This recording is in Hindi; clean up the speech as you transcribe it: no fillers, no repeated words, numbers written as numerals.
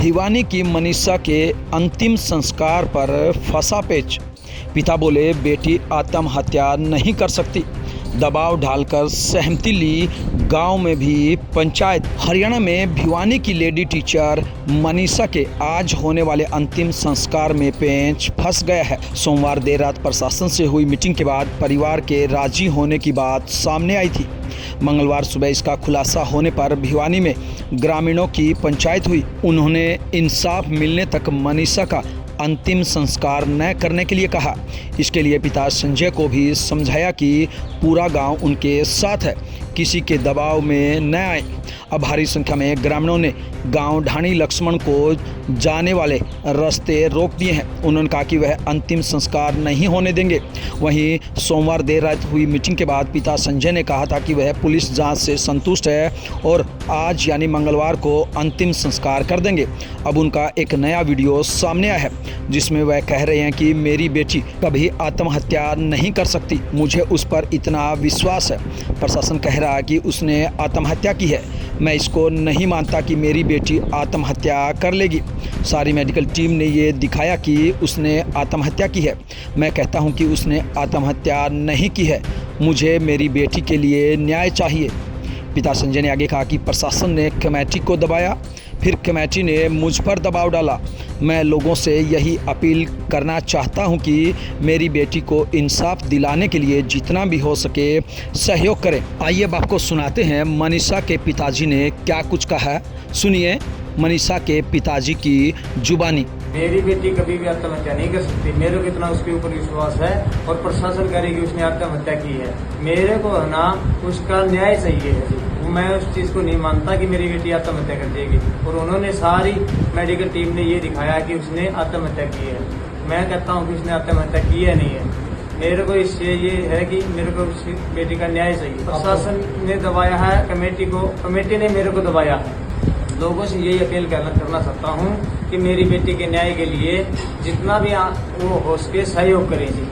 भिवानी की मनीषा के अंतिम संस्कार पर फंसा पेच। पिता बोले बेटी आत्महत्या नहीं कर सकती, दबाव डालकर सहमति ली। गांव में भी पंचायत। हरियाणा में भिवानी की लेडी टीचर मनीषा के आज होने वाले अंतिम संस्कार में पेंच फंस गया है। सोमवार देर रात प्रशासन से हुई मीटिंग के बाद परिवार के राजी होने की बात सामने आई थी। मंगलवार सुबह इसका खुलासा होने पर भिवानी में ग्रामीणों की पंचायत हुई। उन्होंने इंसाफ मिलने तक मनीषा का अंतिम संस्कार न करने के लिए कहा। इसके लिए पिता संजय को भी समझाया कि पूरा गांव उनके साथ है, किसी के दबाव में न आए। अब भारी संख्या में ग्रामीणों ने गांव ढाणी लक्ष्मण को जाने वाले रास्ते रोक दिए हैं। उन्होंने कहा कि वह अंतिम संस्कार नहीं होने देंगे। वहीं सोमवार देर रात हुई मीटिंग के बाद पिता संजय ने कहा था कि वह पुलिस जांच से संतुष्ट है और आज यानी मंगलवार को अंतिम संस्कार कर देंगे। अब उनका एक नया वीडियो सामने आया है जिसमें वह कह रहे हैं कि मेरी बेटी कभी आत्महत्या नहीं कर सकती, मुझे उस पर इतना विश्वास है। प्रशासन कह रहा है कि उसने आत्महत्या की है, मैं इसको नहीं मानता कि मेरी बेटी आत्महत्या कर लेगी। सारी मेडिकल टीम ने ये दिखाया कि उसने आत्महत्या की है। मैं कहता हूं कि उसने आत्महत्या नहीं की है, मुझे मेरी बेटी के लिए न्याय चाहिए। पिता संजय ने आगे कहा कि प्रशासन ने कमेटी को दबाया, फिर कमेटी ने मुझ पर दबाव डाला। मैं लोगों से यही अपील करना चाहता हूं कि मेरी बेटी को इंसाफ दिलाने के लिए जितना भी हो सके सहयोग करें। आइए अब आपको सुनाते हैं मनीषा के पिताजी ने क्या कुछ कहा है। सुनिए मनीषा के पिताजी की जुबानी। मेरी बेटी कभी भी आत्महत्या नहीं कर सकती, मेरे को इतना उसके ऊपर विश्वास है और प्रशासन कह रही कि उसने आत्महत्या की है। मेरे को है ना उसका न्याय चाहिए है। मैं उस चीज को नहीं मानता कि मेरी बेटी आत्महत्या कर देगी और उन्होंने सारी मेडिकल टीम ने ये दिखाया कि उसने आत्महत्या की है। मैं कहता हूँ कि उसने आत्महत्या की है नहीं है। मेरे को इससे ये है कि मेरे को उस बेटी का न्याय चाहिए। प्रशासन ने दबाया है कमेटी को, कमेटी ने मेरे को दबाया है। लोगों से यही अपील करना चाहता हूँ कि मेरी बेटी के न्याय के लिए जितना भी वो हो सके सहयोग करें जी।